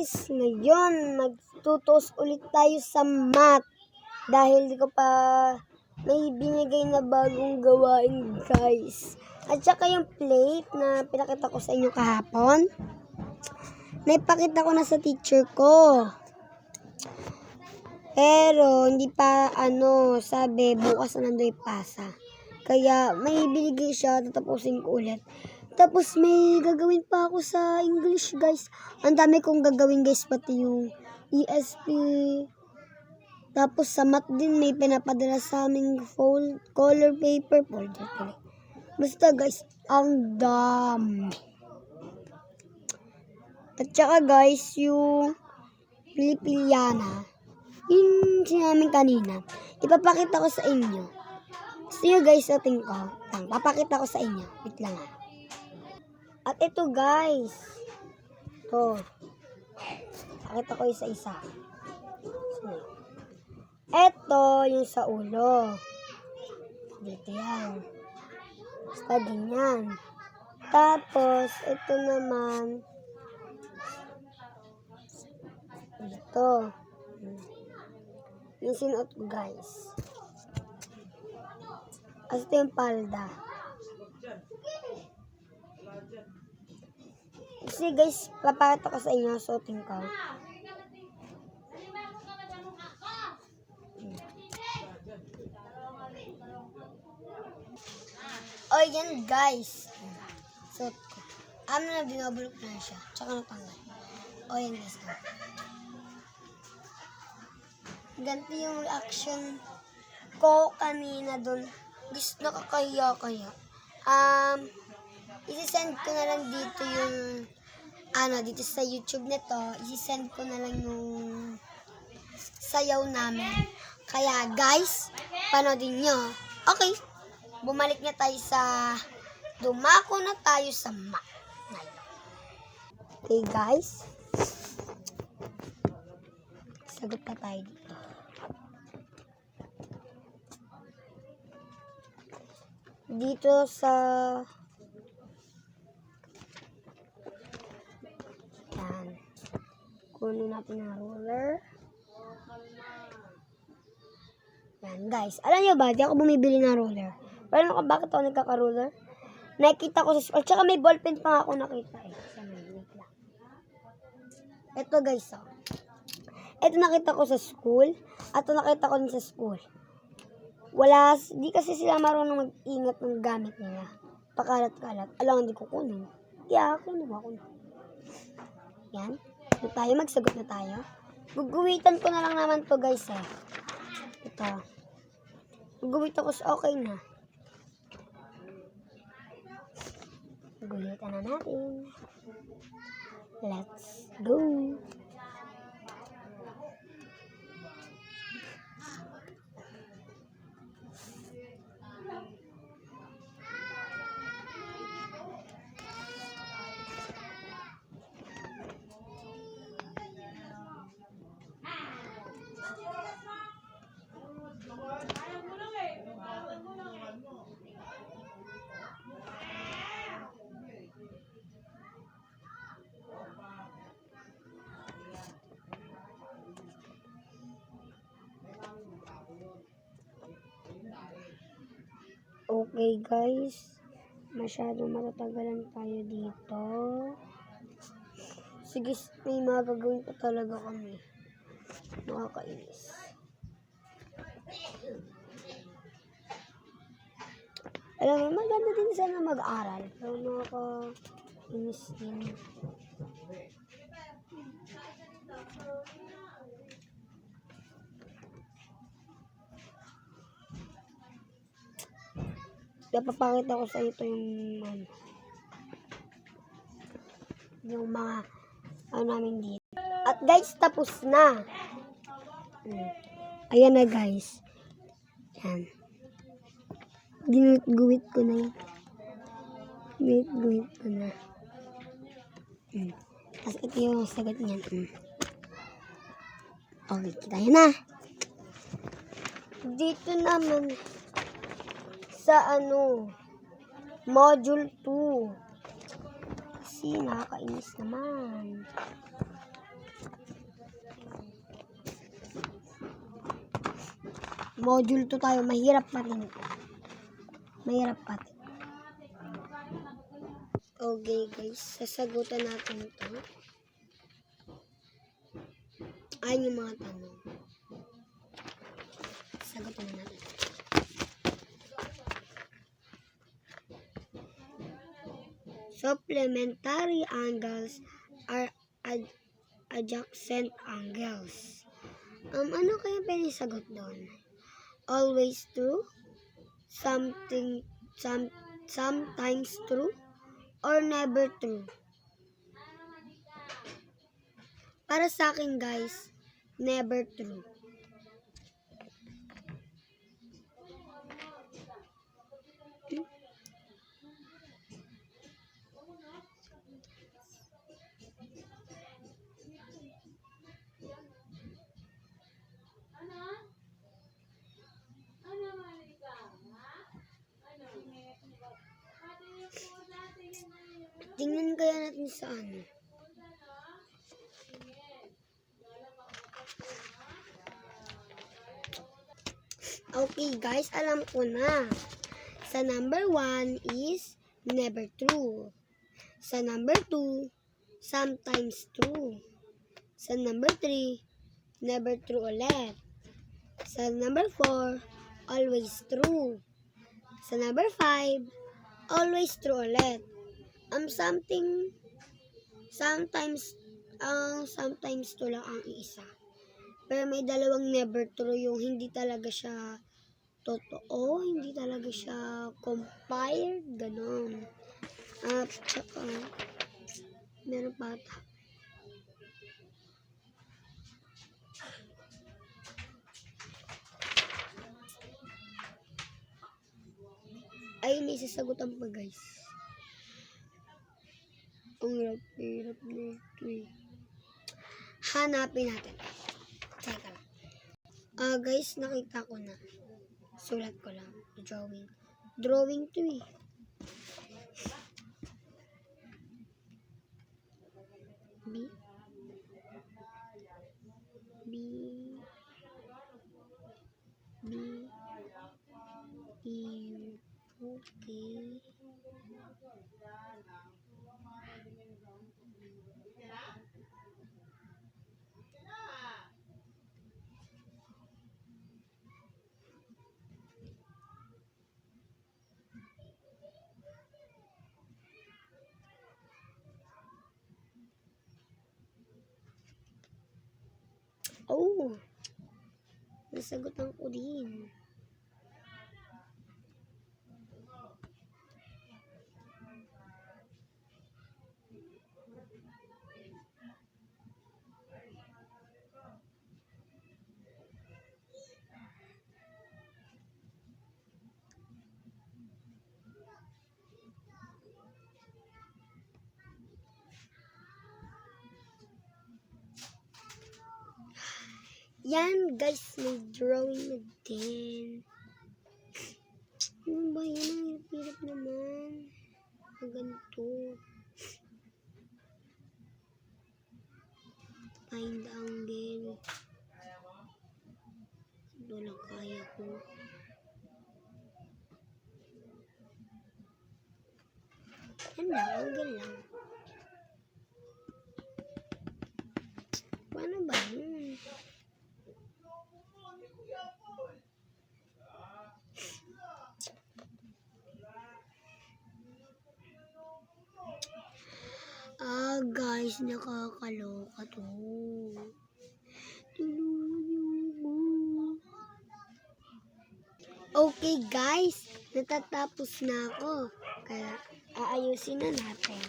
guys, ngayon magtutos ulit tayo sa math dahil di ko pa may binigay na bagong gawain guys. At saka yung plate na pinakita ko sa inyo kahapon, naipakita ko na sa teacher ko. Pero hindi pa sabi bukas na nandoy ipasa. Kaya may binigay siya, tatapusin ko ulit. Tapos may gagawin pa ako sa English guys. Ang dami kong gagawin guys, pati yung ESP. Tapos sa math din may pinapadala sa aming color paper. Basta guys, ang dami. At saka guys, yung Pilipiliana, yung sinamin kanina, ipapakita ko sa inyo. Gusto nyo guys, ating ko. Papakita ko sa inyo. Wait lang ha. At ito guys. Ito. Pakita ko isa-isa. Ito yung sa ulo. Dito yan. Basta ganyan. Tapos, ito naman. Dito. Yung sinuot ko guys. As ito yung palda. Kasi guys, papakita ko sa inyo, suotin ko. O yan guys. Suot ko. Na binabulok na siya. Tsaka natanggal. O yan guys. Ganti yung reaction ko kanina dun. Guys, nakakahiya kaya. Isi-send ko na lang dito yung dito sa YouTube nito, isi-send ko na lang yung sayaw namin. Kaya guys, panoodin nyo. Okay, bumalik na tayo sa dumako na tayo sa math. Okay guys, sagot na tayo dito. Dito sa kunin natin ang ruler. Yan guys. Alam nyo ba, di ako bumibili ng ruler. Pero bakit ako nagkaka-ruler? Nakita ko sa school. Tsaka may ballpen pa ako nakita eh. Ito guys. Ito nakita ko sa school. At ito nakita ko din sa school. Di kasi sila marunong mag-ingat ng gamit nila. Pakalat-kalat. Alam, hindi ko kunin. Kaya kinuha ko na. Yan. Magsagot na tayo. Guguwitan ko na lang naman to guys eh. Ito. Guguwitan ko sa okay na. Guguwitan na natin. Let's go. Okay guys, masyadong matatagalan tayo dito. Sige, may magagawin pa talaga kami. Nakakainis. Alam mo, maganda din sana mag-aral. Pero nakakainis din. Napapakita ko sa ito yung mga namin dito. At guys, tapos na. Ayan na guys. Yan. Ginuwit ko na yun. Ginuwit ko na. Tapos ito yung sagot niyan. Okay, kita yun na. Dito naman sa module 2. Kasi nakakainis naman. Module 2 tayo. Mahirap pa rin. Mahirap pa rin. Okay guys, sasagutan natin ito. Ayan yung mga tanong. Sagutan natin. Supplementary angles are adjacent angles. Ano kaya pwede sagot doon? Always true? Sometimes true? Or never true? Para sa akin guys, never true. Tingnan kaya natin sa ano. Okay guys, alam ko na. Sa number 1 is never true. Sa number 2, sometimes true. Sa number 3, never true ulit. Sa number 4, always true. Sa number 5, always true ulit. Sometimes to lang ang iisa. Pero may dalawang never true, yung hindi talaga siya totoo, hindi talaga siya compiled, ganon. At saka, meron pa ata. Ay, may sasagutan pa guys. Ang hirap na ito eh. Hanapin natin. Teka lang. Guys, nakita ko na. Sulat ko lang. Drawing. Drawing to eh. B. Okay. Oh, nasagutan ko din. Yan guys, may drawing na din. Ano ba yan? Ang hirap naman. Ganito. Find angle. Ito lang kaya ko. Yan lang, angle lang. Paano ba yun? Guys, nakakaloka to. Okay guys, natatapos na ako. Kaya aayusin na natin.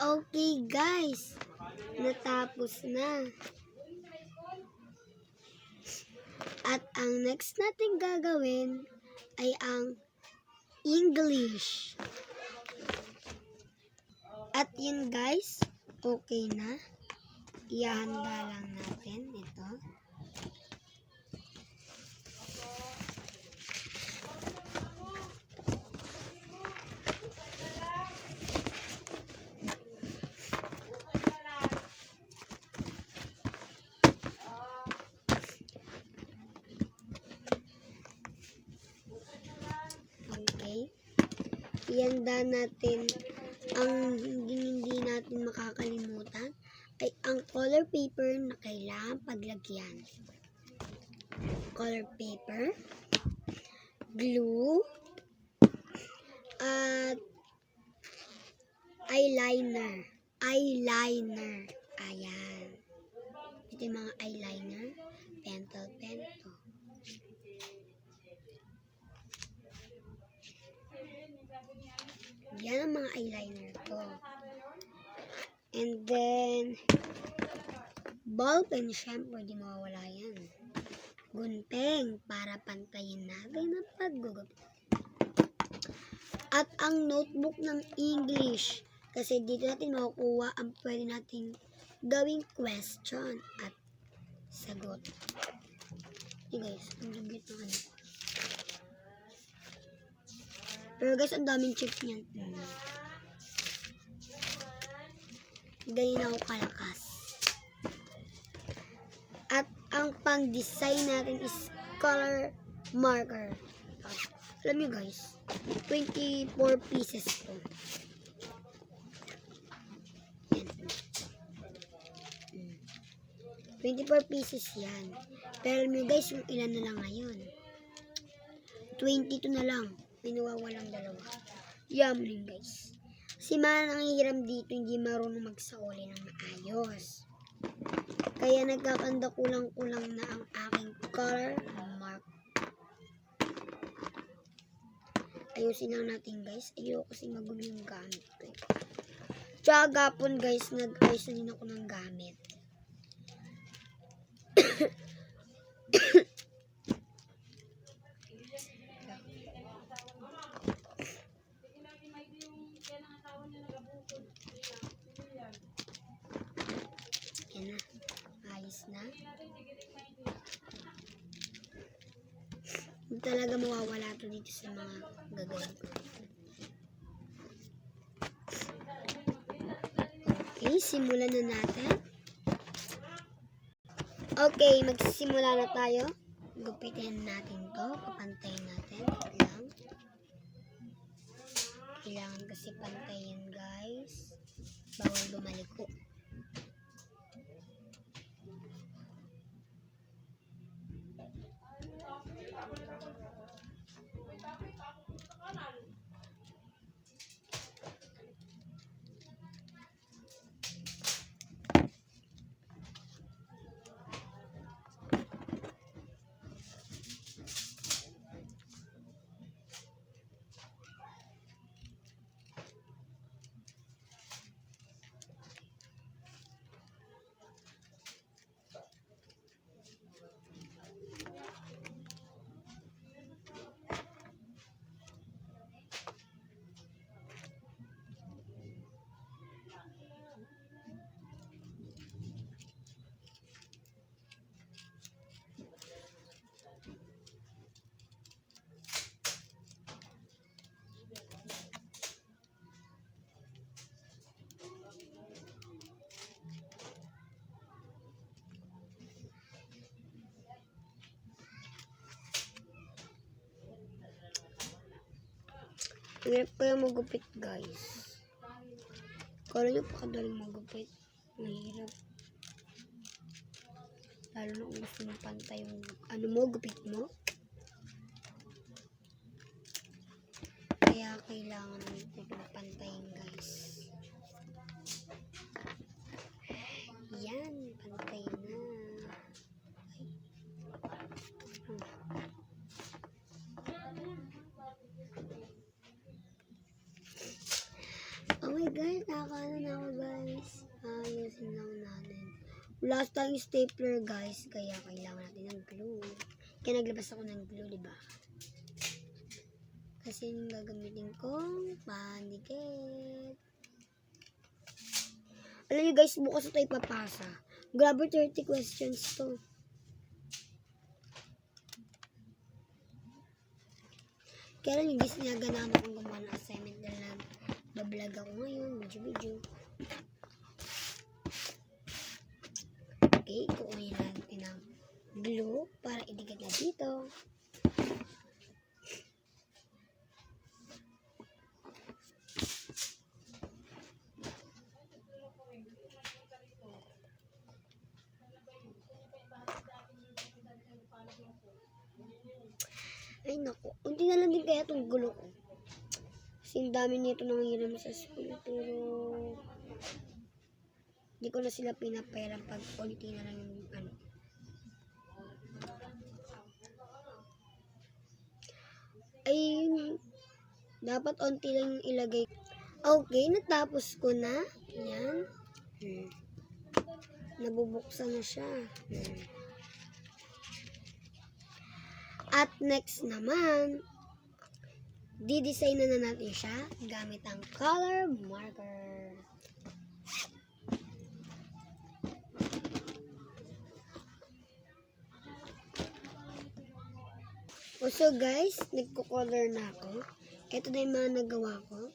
Okay guys, natapos na. At ang next natin gagawin ay ang English. At yun guys, okay na. Ihanda lang natin ito. Okay. Ihanda natin ang hindi natin makakalimutan ay ang color paper na kailangan paglagyan. Color paper, glue, at eyeliner. Ayan. Ito yung mga eyeliner, pentel pen to. Yan ang mga eyeliner ko. And then, ball pen, syempre, di mawawala yan. Gunting, para pantayin natin ang paggugupit. At ang notebook ng English, kasi dito natin makukuha ang pwede nating gawing question at sagot. Okay guys, ang lugit ng ano. Pero guys, ang daming chips niyan. Ganyan ako kalakas. At ang pang-design natin is color marker. Alam nyo guys, 24 pieces to. 24 pieces yan. Pero alam nyo guys, yung ilan na lang ngayon. 22 na lang. May nawawalang dalawa. Yamlin guys. Si man ang hiram dito, hindi marunong magsauli ng maayos. Kaya nagkakanda kulang-kulang na ang aking color mark. Ayusin lang natin guys. Ayoko kasi magulo yung gamit ko. Tsaka gapon guys, nag-ayos na din ako ng gamit. Yan na. Ayos na. Hindi talaga mawawala to dito sa mga gagawin ko. Okay, simulan na natin. Okay, magsisimula na tayo. Gupitin natin to. Papantayin natin. Kailangan kasi pantayin guys. Bawal bumaliko. Hirap kaya magupit guys. Kala nyo pa kadaling magupit. Mahirap. Lalo na kung gusto mo pantay yung ano mo, gupit mo. Kaya kailangan mo pantayin guys. Yan, pantay na. Oh my God, nakakaano na ako guys. Ayusin lang natin. wala tayong stapler guys, kaya kailangan natin ng glue. Kaya naglabas ako ng glue, diba? Kasi yung gagamitin kong pandikit. Alam niyo guys, bukas ito ipapasa. Grabe 30 questions to. Kaya lang yung guys, naganahan akong gumawa ng assignment na lang. Bablog ako ngayon, video. Okay, kukunin natin ng glue para idikit na dito. Ay naku, unti na lang din kaya itong gulo ko. Kasi ang dami nito nangiram sa school, pero hindi ko na sila pinaperan pag unti na lang yung ano. Ay, dapat unti lang yung ilagay. Okay, natapos ko na. Yan. Nabubuksan na siya. At next naman, didesign na natin siya gamit ang color marker. So guys, nagko-color na ako. Ito na yung mga nagawa ko.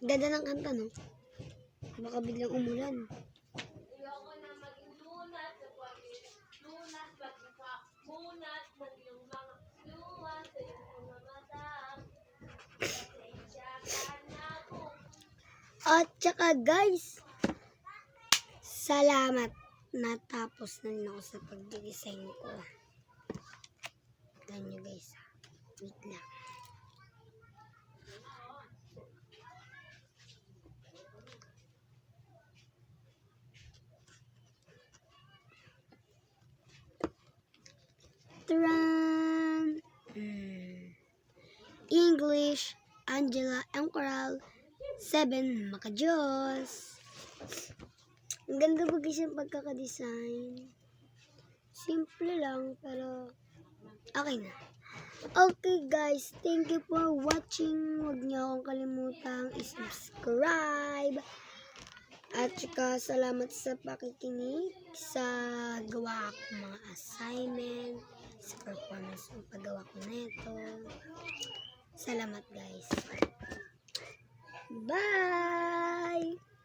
Ganda ng kanta, no? Baka biglang umulan. At saka guys, salamat. Natapos na rin ako sa pag-design ko. Tignan nyo guys. Wait lang. Taran! English, Angela M. Coral, 7 Makajos. Ang ganda ba guys yung pagkakadesign? Simple lang, pero okay na. Okay guys, thank you for watching. Huwag niyo akong kalimutang i-subscribe. At saka salamat sa pakikinig sa gawa ko mga assignment, sa performance ng paggawa ko nito. Salamat guys. Bye!